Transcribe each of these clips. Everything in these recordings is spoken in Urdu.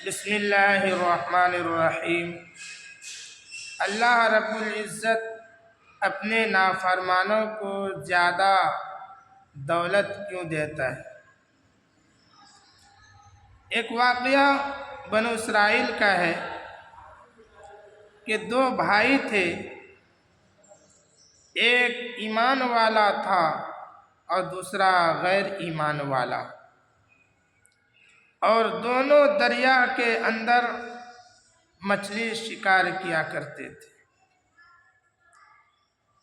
بسم اللہ الرحمن الرحیم۔ اللہ رب العزت اپنے نافرمانوں کو زیادہ دولت کیوں دیتا ہے؟ ایک واقعہ بنو اسرائیل کا ہے کہ دو بھائی تھے، ایک ایمان والا تھا اور دوسرا غیر ایمان والا، اور دونوں دریا کے اندر مچھلی شکار کیا کرتے تھے۔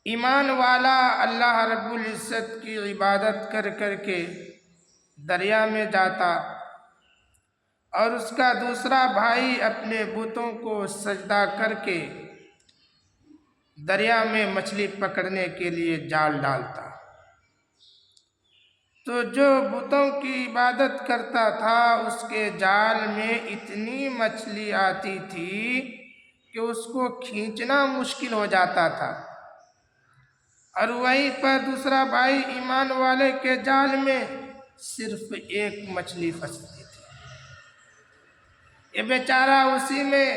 ایمان والا اللہ رب العزت کی عبادت کر کر کے دریا میں جاتا، اور اس کا دوسرا بھائی اپنے بتوں کو سجدہ کر کے دریا میں مچھلی پکڑنے کے لیے جال ڈالتا۔ تو جو بتوں کی عبادت کرتا تھا اس کے جال میں اتنی مچھلی آتی تھی کہ اس کو کھینچنا مشکل ہو جاتا تھا، اور وہیں پر دوسرا بھائی ایمان والے کے جال میں صرف ایک مچھلی پھنستی تھی۔ یہ بیچارہ اسی میں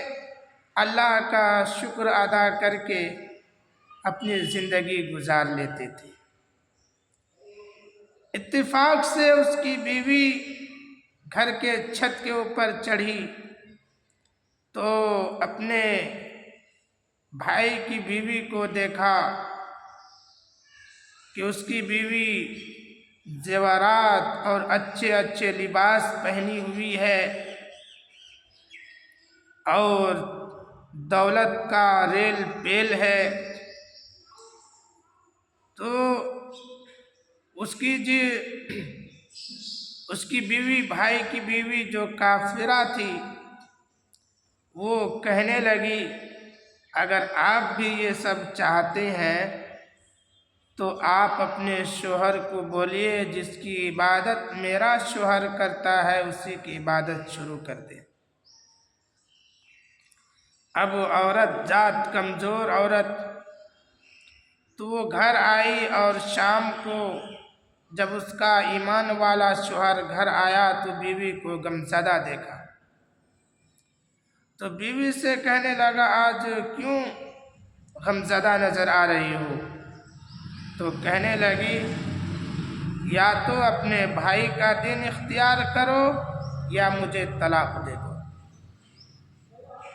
اللہ کا شکر ادا کر کے اپنی زندگی گزار لیتے تھے۔ اتفاق سے اس کی بیوی گھر کے چھت کے اوپر چڑھی تو اپنے بھائی کی بیوی کو دیکھا کہ اس کی بیوی زیورات اور اچھے اچھے لباس پہنی ہوئی ہے اور دولت کا ریل پیل ہے، تو اس کی بیوی، بھائی کی بیوی جو کافرہ تھی، وہ کہنے لگی اگر آپ بھی یہ سب چاہتے ہیں تو آپ اپنے شوہر کو بولیے جس کی عبادت میرا شوہر کرتا ہے اسی کی عبادت شروع کر دیں۔ اب وہ عورت، ذات کمزور عورت، تو وہ گھر آئی، اور شام کو جب اس کا ایمان والا شوہر گھر آیا تو بیوی کو غمزدہ دیکھا، تو بیوی سے کہنے لگا آج کیوں غمزدہ نظر آ رہی ہو؟ تو کہنے لگی یا تو اپنے بھائی کا دین اختیار کرو یا مجھے طلاق دے دو۔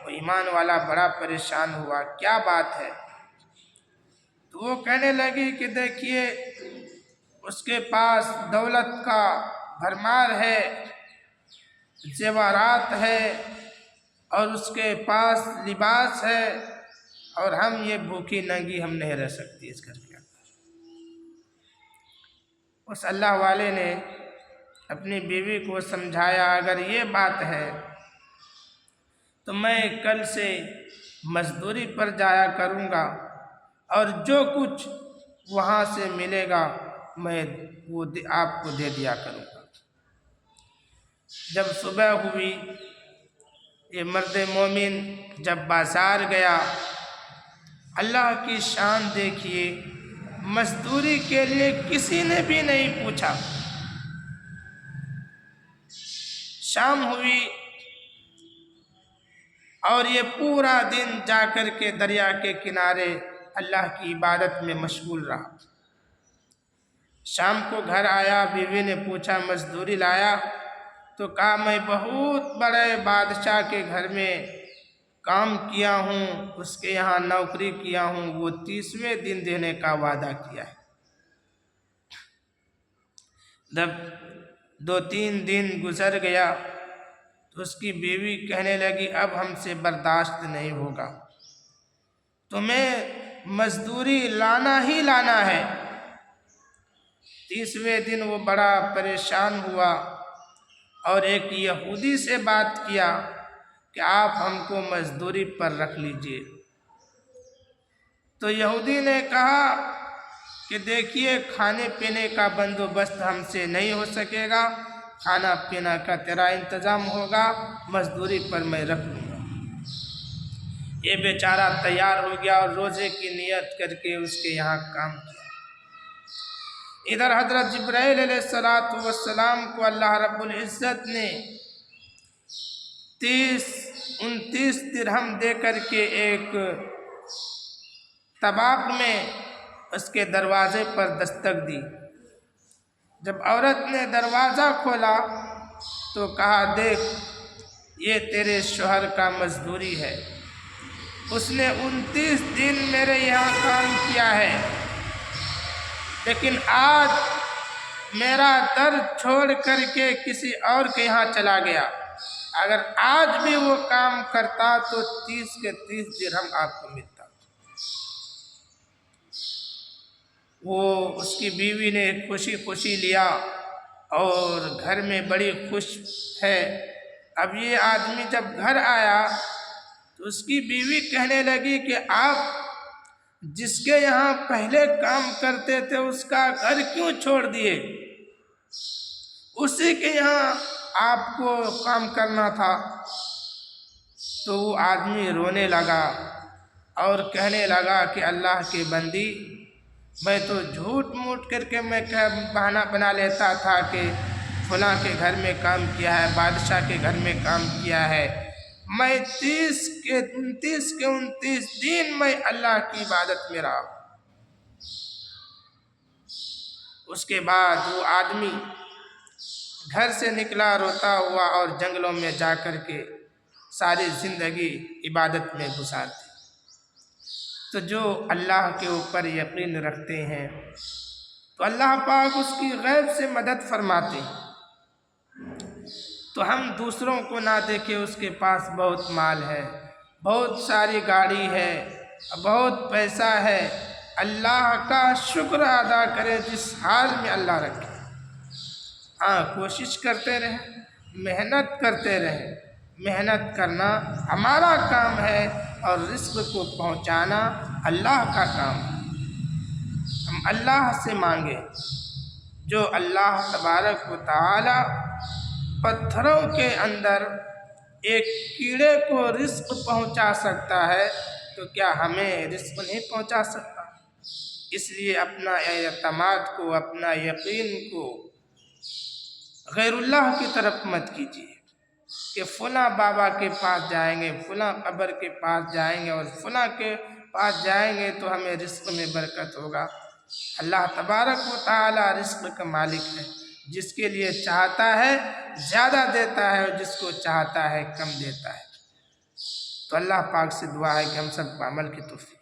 وہ ایمان والا بڑا پریشان ہوا، کیا بات ہے؟ تو وہ کہنے لگی کہ دیکھیے اس کے پاس دولت کا بھرمار ہے، زیورات ہے، اور اس کے پاس لباس ہے، اور ہم یہ بھوکی ننگی ہم نہیں رہ سکتی اس گھر کے اندر۔ اس اللہ والے نے اپنی بیوی کو سمجھایا اگر یہ بات ہے تو میں کل سے مزدوری پر جایا کروں گا، اور جو کچھ وہاں سے ملے گا میں وہ آپ کو دے دیا کروں گا۔ جب صبح ہوئی، یہ مرد مومن جب بازار گیا، اللہ کی شان دیکھیے، مزدوری کے لیے کسی نے بھی نہیں پوچھا۔ شام ہوئی اور یہ پورا دن جا کر کے دریا کے کنارے اللہ کی عبادت میں مشغول رہا۔ شام کو گھر آیا، بیوی نے پوچھا مزدوری لایا؟ تو کہا میں بہت بڑے بادشاہ کے گھر میں کام کیا ہوں، اس کے یہاں نوکری کیا ہوں، وہ 30ویں دن دینے کا وعدہ کیا ہے۔ جب 2-3 دن گزر گیا تو اس کی بیوی کہنے لگی اب ہم سے برداشت نہیں ہوگا، تمہیں مزدوری لانا ہی لانا ہے۔ 30ویں دن وہ بڑا پریشان ہوا اور ایک یہودی سے بات کیا کہ آپ ہم کو مزدوری پر رکھ لیجئے۔ تو یہودی نے کہا کہ دیکھیے کھانے پینے کا بندوبست ہم سے نہیں ہو سکے گا، کھانا پینا کا تیرا انتظام ہوگا، مزدوری پر میں رکھ لوں گا۔ یہ بیچارہ تیار ہو گیا اور روزے کی نیت کر کے اس کے یہاں کام کیا۔ ادھر حضرت جبرائیل علیہ السلام کو اللہ رب العزت نے 29 درہم دے کر کے ایک طباق میں اس کے دروازے پر دستک دی۔ جب عورت نے دروازہ کھولا تو کہا، دیکھ یہ تیرے شوہر کا مزدوری ہے، اس نے 29 دن میرے یہاں کام کیا ہے، لیکن آج میرا در چھوڑ کر کے کسی اور کے یہاں چلا گیا، اگر آج بھی وہ کام کرتا تو 30 کے 30 درہم آپ کو ملتا۔ وہ اس کی بیوی نے خوشی خوشی لیا اور گھر میں بڑی خوش ہے۔ اب یہ آدمی جب گھر آیا تو اس کی بیوی کہنے لگی کہ آپ جس کے یہاں پہلے کام کرتے تھے اس کا گھر کیوں چھوڑ دیے؟ اسی کے یہاں آپ کو کام کرنا تھا۔ تو وہ آدمی رونے لگا اور کہنے لگا کہ اللہ کی بندی، میں تو جھوٹ موٹ کر کے میں بہانہ بنا لیتا تھا کہ فلاں کے گھر میں کام کیا ہے، بادشاہ کے گھر میں کام کیا ہے۔ میں 29 کے 29 دن میں اللہ کی عبادت میں رہا۔ اس کے بعد وہ آدمی گھر سے نکلا روتا ہوا اور جنگلوں میں جا کر کے ساری زندگی عبادت میں گزار دی۔ تو جو اللہ کے اوپر یقین رکھتے ہیں تو اللہ پاک اس کی غیب سے مدد فرماتے ہیں۔ تو ہم دوسروں کو نہ دیکھیں اس کے پاس بہت مال ہے، بہت ساری گاڑی ہے، بہت پیسہ ہے، اللہ کا شکر ادا کرے جس حال میں اللہ رکھے۔ ہاں، کوشش کرتے رہیں، محنت کرتے رہیں۔ محنت کرنا ہمارا کام ہے اور رزق کو پہنچانا اللہ کا کام ہے۔ ہم اللہ سے مانگیں۔ جو اللہ تبارک و تعالی پتھروں کے اندر ایک کیڑے کو رزق پہنچا سکتا ہے تو کیا ہمیں رزق نہیں پہنچا سکتا؟ اس لیے اپنا اعتماد کو، اپنا یقین کو غیر اللہ کی طرف مت کیجیے کہ فلاں بابا کے پاس جائیں گے، فلاں قبر کے پاس جائیں گے اور فلاں کے پاس جائیں گے تو ہمیں رزق میں برکت ہوگا۔ اللہ تبارک و تعالی رزق کا مالک ہے، جس کے لیے چاہتا ہے زیادہ دیتا ہے اور جس کو چاہتا ہے کم دیتا ہے۔ تو اللہ پاک سے دعا ہے کہ ہم سب کو عمل کی توفیق